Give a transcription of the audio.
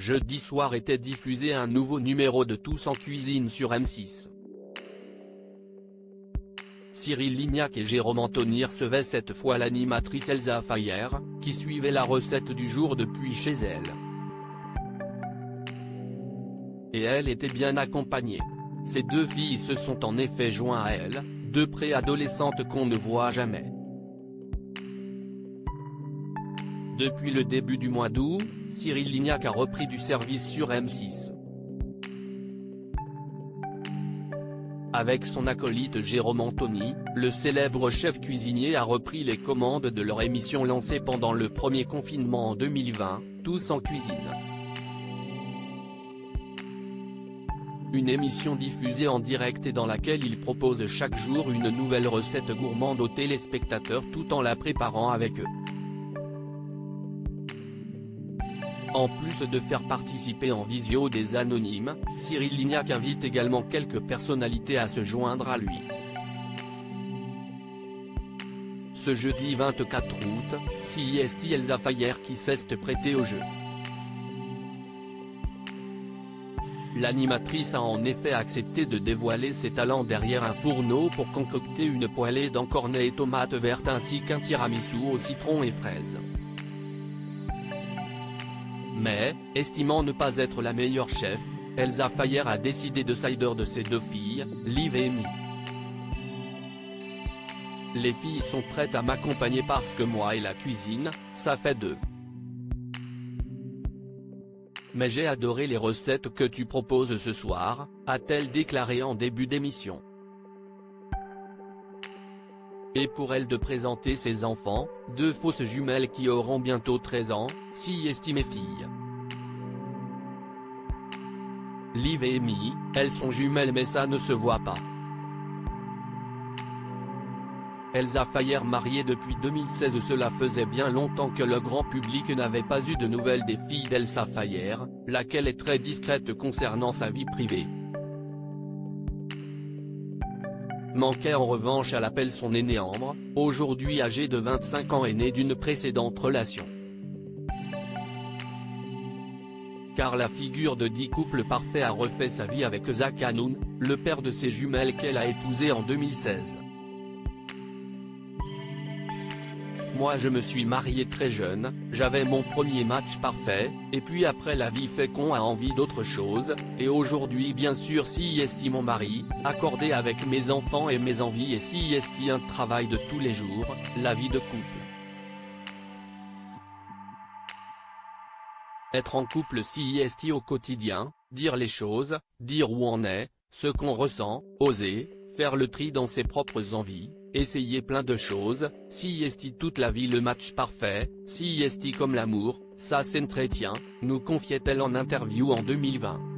Jeudi soir était diffusé un nouveau numéro de Tous en cuisine sur M6. Cyril Lignac et Jérôme Anthony recevaient cette fois l'animatrice Elsa Fayer, qui suivait la recette du jour depuis chez elle. Et elle était bien accompagnée. Ces deux filles se sont en effet joints à elle, deux préadolescentes qu'on ne voit jamais. Depuis le début du mois d'août, Cyril Lignac a repris du service sur M6. Avec son acolyte Jérôme Anthony, le célèbre chef cuisinier a repris les commandes de leur émission lancée pendant le premier confinement en 2020, Tous en cuisine. Une émission diffusée en direct et dans laquelle il propose chaque jour une nouvelle recette gourmande aux téléspectateurs tout en la préparant avec eux. En plus de faire participer en visio des anonymes, Cyril Lignac invite également quelques personnalités à se joindre à lui. Ce jeudi 24 août, c'est Elsa Fayer qui s'est prêtée au jeu. L'animatrice a en effet accepté de dévoiler ses talents derrière un fourneau pour concocter une poêlée d'encornets et tomates vertes ainsi qu'un tiramisu au citron et fraises. Mais, estimant ne pas être la meilleure chef, Elsa Fayer a décidé de sider de ses deux filles, Liv et Amy. Les filles sont prêtes à m'accompagner parce que moi et la cuisine, ça fait deux. Mais j'ai adoré les recettes que tu proposes ce soir, a-t-elle déclaré en début d'émission. Et pour elle de présenter ses enfants, deux fausses jumelles qui auront bientôt 13 ans, si estime mes filles. Liv et Amy, elles sont jumelles mais ça ne se voit pas. Elsa Fayer mariée depuis 2016. Cela faisait bien longtemps que le grand public n'avait pas eu de nouvelles des filles d'Elsa Fayer, laquelle est très discrète concernant sa vie privée. Manquait en revanche à l'appel son aînée Ambre, aujourd'hui âgée de 25 ans et née d'une précédente relation. Car la figure de 10 couples parfaits a refait sa vie avec Zach Hanoun, le père de ses jumelles qu'elle a épousé en 2016. Moi je me suis marié très jeune, j'avais mon premier match parfait, et puis après la vie fait qu'on a envie d'autre chose, et aujourd'hui bien sûr si est mon mari, accordé avec mes enfants et mes envies et si est un travail de tous les jours, la vie de couple. Être en couple si est au quotidien, dire les choses, dire où on est, ce qu'on ressent, oser, faire le tri dans ses propres envies, essayer plein de choses, si est toute la vie le match parfait, si est comme l'amour, ça s'entretient, nous confiait-elle en interview en 2020.